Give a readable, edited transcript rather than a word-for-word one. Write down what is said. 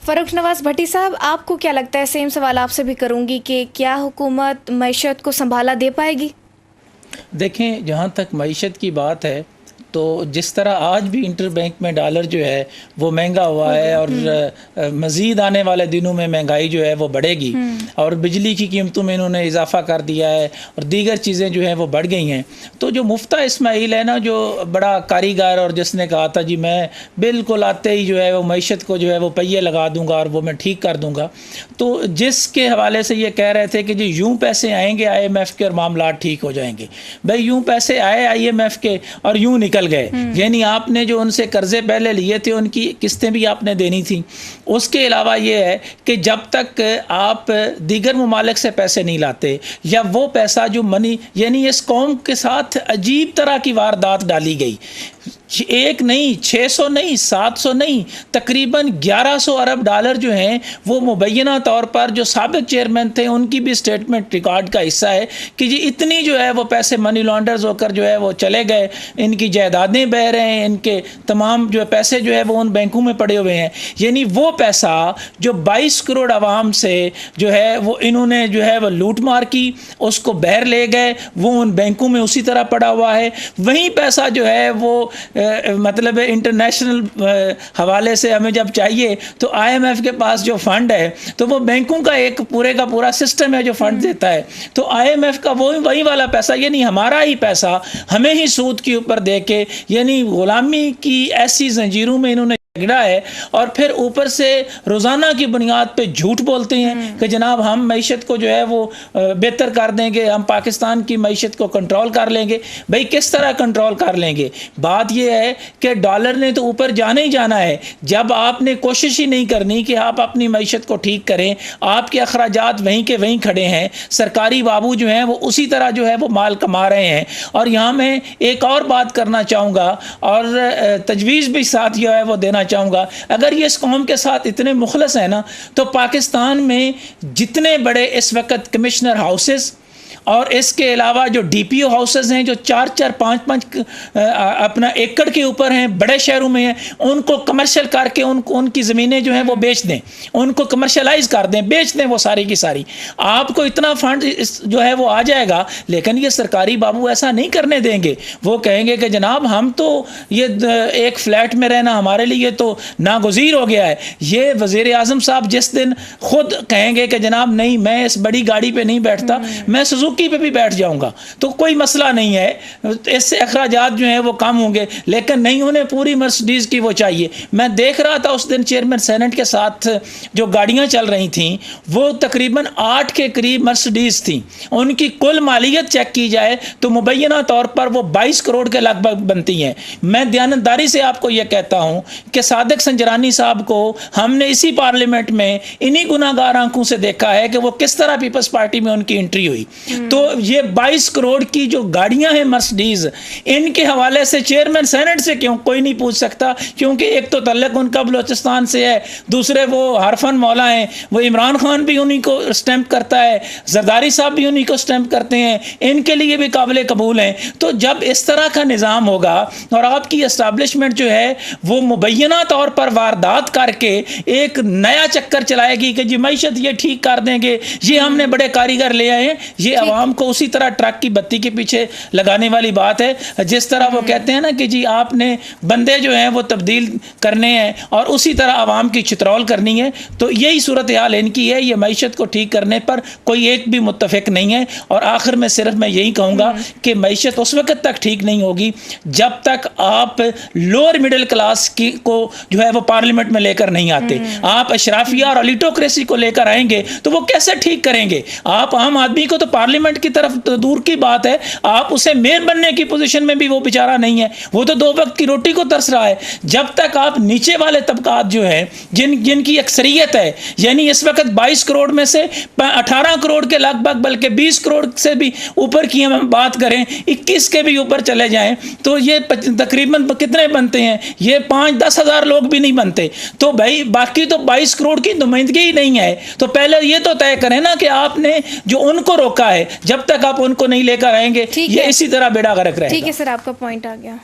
فاروق نواز بھٹی صاحب، آپ کو کیا لگتا ہے، سیم سوال آپ سے بھی کروں گی، کہ کیا حکومت معیشت کو سنبھالا دے پائے گی؟ دیکھیں، جہاں تک معیشت کی بات ہے تو جس طرح آج بھی انٹر بینک میں ڈالر جو ہے وہ مہنگا ہوا ہے، اور مزید آنے والے دنوں میں مہنگائی جو ہے وہ بڑھے گی، اور بجلی کی قیمتوں میں انہوں نے اضافہ کر دیا ہے، اور دیگر چیزیں جو ہیں وہ بڑھ گئی ہیں۔ تو جو مفتیٰ اسماعیل ہے نا، جو بڑا کاریگر، اور جس نے کہا تھا جی میں بالکل آتے ہی جو ہے وہ معیشت کو جو ہے وہ پہیے لگا دوں گا اور وہ میں ٹھیک کر دوں گا، تو جس کے حوالے سے یہ کہہ رہے تھے کہ جی یوں پیسے آئیں گے IMF کے اور معاملات ٹھیک ہو جائیں گے، بھائی یوں پیسے آئے IMF کے اور یوں نکل گئے، یعنی آپ نے جو ان سے قرضے پہلے لیے تھے ان کی قسطیں بھی آپ نے دینی تھیں۔ اس کے علاوہ یہ ہے کہ جب تک آپ دیگر ممالک سے پیسے نہیں لاتے، یا وہ پیسہ جو منی، یعنی اس قوم کے ساتھ عجیب طرح کی واردات ڈالی گئی، ایک نہیں، 600 نہیں، 700 نہیں، تقریباً 1100 ارب ڈالر جو ہیں وہ مبینہ طور پر جو سابق چیئرمین تھے ان کی بھی سٹیٹمنٹ ریکارڈ کا حصہ ہے کہ جی اتنی جو ہے وہ پیسے منی لانڈرز ہو کر جو ہے وہ چلے گئے، ان کی جائیدادیں بہ رہے ہیں، ان کے تمام جو پیسے جو ہے وہ ان بینکوں میں پڑے ہوئے ہیں، یعنی وہ پیسہ جو 22 کروڑ عوام سے جو ہے وہ انہوں نے جو ہے وہ لوٹ مار کی، اس کو بہر لے گئے، وہ ان بینکوں میں اسی طرح پڑا ہوا ہے۔ وہی پیسہ جو ہے وہ مطلب انٹرنیشنل حوالے سے ہمیں جب چاہیے تو IMF کے پاس جو فنڈ ہے تو وہ بینکوں کا ایک پورے کا پورا سسٹم ہے جو فنڈ دیتا ہے، تو IMF کا وہی والا پیسہ، یعنی ہمارا ہی پیسہ ہمیں ہی سود کے اوپر دے کے، یعنی غلامی کی ایسی زنجیروں میں انہوں نے گڑا ہے، اور پھر اوپر سے روزانہ کی بنیاد پہ جھوٹ بولتے ہیں کہ جناب ہم معیشت کو جو ہے وہ بہتر کر دیں گے، ہم پاکستان کی معیشت کو کنٹرول کر لیں گے۔ بھئی کس طرح کنٹرول کر لیں گے؟ بات یہ ہے کہ ڈالر نے تو اوپر جانا ہی جانا ہے، جب آپ نے کوشش ہی نہیں کرنی کہ آپ اپنی معیشت کو ٹھیک کریں، آپ کے اخراجات وہیں کے وہیں کھڑے ہیں، سرکاری بابو جو ہیں وہ اسی طرح جو ہے وہ مال کما رہے ہیں۔ اور یہاں میں ایک اور بات کرنا چاہوں گا، اور تجویز بھی ساتھ جو ہے وہ دینا چاہوں گا، اگر یہ اس قوم کے ساتھ اتنے مخلص ہیں نا، تو پاکستان میں جتنے بڑے اس وقت کمشنر ہاؤسز اور اس کے علاوہ جو DPO ہاؤسز ہیں جو 4-4 5-5 اپنا ایکڑ کے اوپر ہیں، بڑے شہروں میں ہیں، ان کو کمرشل کر کے ان کی زمینیں جو ہیں وہ بیچ دیں، ان کو کمرشلائز کر دیں، بیچ دیں وہ ساری کی ساری، آپ کو اتنا فنڈ جو ہے وہ آ جائے گا۔ لیکن یہ سرکاری بابو ایسا نہیں کرنے دیں گے، وہ کہیں گے کہ جناب ہم تو یہ ایک فلیٹ میں رہنا ہمارے لیے تو ناگزیر ہو گیا ہے۔ یہ وزیر اعظم صاحب جس دن خود کہیں گے کہ جناب نہیں میں اس بڑی گاڑی پہ نہیں بیٹھتا، میں سوزوکی پہ بھی بیٹھ جاؤں گا، تو کوئی مسئلہ نہیں ہے، اس سے اخراجات جو ہیں وہ کم ہوں گے، لیکن نہیں انہیں پوری مرسڈیز کی وہ چاہیے۔ میں دیکھ رہا تھا اس دن چیئرمین سینٹ کے ساتھ جو گاڑیاں چل رہی تھیں وہ تقریباً 8 کے قریب مرسڈیز تھیں، ان کی کل مالیت چیک کی جائے تو مبینہ طور پر وہ 22 کروڑ کے لگ بھگ بنتی ہیں۔ میں دیانتداری سے آپ کو یہ کہتا ہوں کہ صادق سنجرانی صاحب کو ہم نے اسی پارلیمنٹ میں انہی گناہگار آنکھوں سے دیکھا ہے کہ وہ کس طرح پیپلز پارٹی میں ان کی انٹری ہوئی۔ تو یہ 22 کروڑ کی جو گاڑیاں ہیں مرسڈیز، ان کے حوالے سے چیئرمین سینٹ سے کیوں کوئی نہیں پوچھ سکتا؟ کیونکہ ایک تو تعلق ان کا بلوچستان سے ہے، دوسرے وہ حرفن مولا ہیں، وہ عمران خان بھی انہی کو سٹیمپ کرتا ہے، زرداری صاحب بھی انہی کو سٹیمپ کرتے ہیں، ان کے لیے بھی قابل قبول ہیں۔ تو جب اس طرح کا نظام ہوگا اور آپ کی اسٹیبلشمنٹ جو ہے وہ مبینہ طور پر واردات کر کے ایک نیا چکر چلائے گی کہ جی معیشت یہ ٹھیک کر دیں گے، یہ ہم نے بڑے کاریگر لے آئے ہیں، یہ عوام کو اسی طرح ٹرک کی بتی کے پیچھے لگانے والی بات ہے۔ جس طرح وہ کہتے ہیں نا کہ جی آپ نے بندے جو ہیں وہ تبدیل کرنے ہیں اور اسی طرح عوام کی چترول کرنی ہے، تو یہی صورتحال ان کی ہے۔ یہ معیشت کو ٹھیک کرنے پر کوئی ایک بھی متفق نہیں ہے، اور آخر میں صرف میں یہی کہوں گا کہ معیشت اس وقت تک ٹھیک نہیں ہوگی جب تک آپ لوور مڈل کلاس کو جو ہے وہ پارلیمنٹ میں لے کر نہیں آتے۔ آپ اشرافیہ اور الیٹوکریسی کو لے کر آئیں گے تو وہ کیسے ٹھیک کریں گے؟ آپ عام آدمی کو تو پارلیمنٹ کی طرف دور کی بات ہے، آپ اسے میئر بننے کی پوزیشن میں بھی وہ بیچارہ نہیں ہے، وہ تو 2 وقت کی روٹی کو ترس رہا ہے۔ جب تک آپ نیچے والے طبقات جو ہیں جن کی اکثریت ہے، یعنی اس وقت 22 کروڑ میں سے 18 کروڑ کے لگ بھگ، بلکہ 20 کروڑ سے بھی اوپر کی ہم بات کریں، 21 کے بھی اوپر چلے جائیں تو یہ تقریباً کتنے بنتے ہیں؟ یہ 5-10 ہزار لوگ بھی نہیں بنتے۔ تو بھائی باقی تو 22 کروڑ کی نمائندگی ہی نہیں ہے، تو پہلے یہ تو طے کریں نا کہ آپ نے جو ان کو روکا ہے، جب تک آپ ان کو نہیں لے کر آئیں گے یہ اسی طرح بیڑا غرق رہے گا۔ ٹھیک ہے سر، آپ کا پوائنٹ آ گیا۔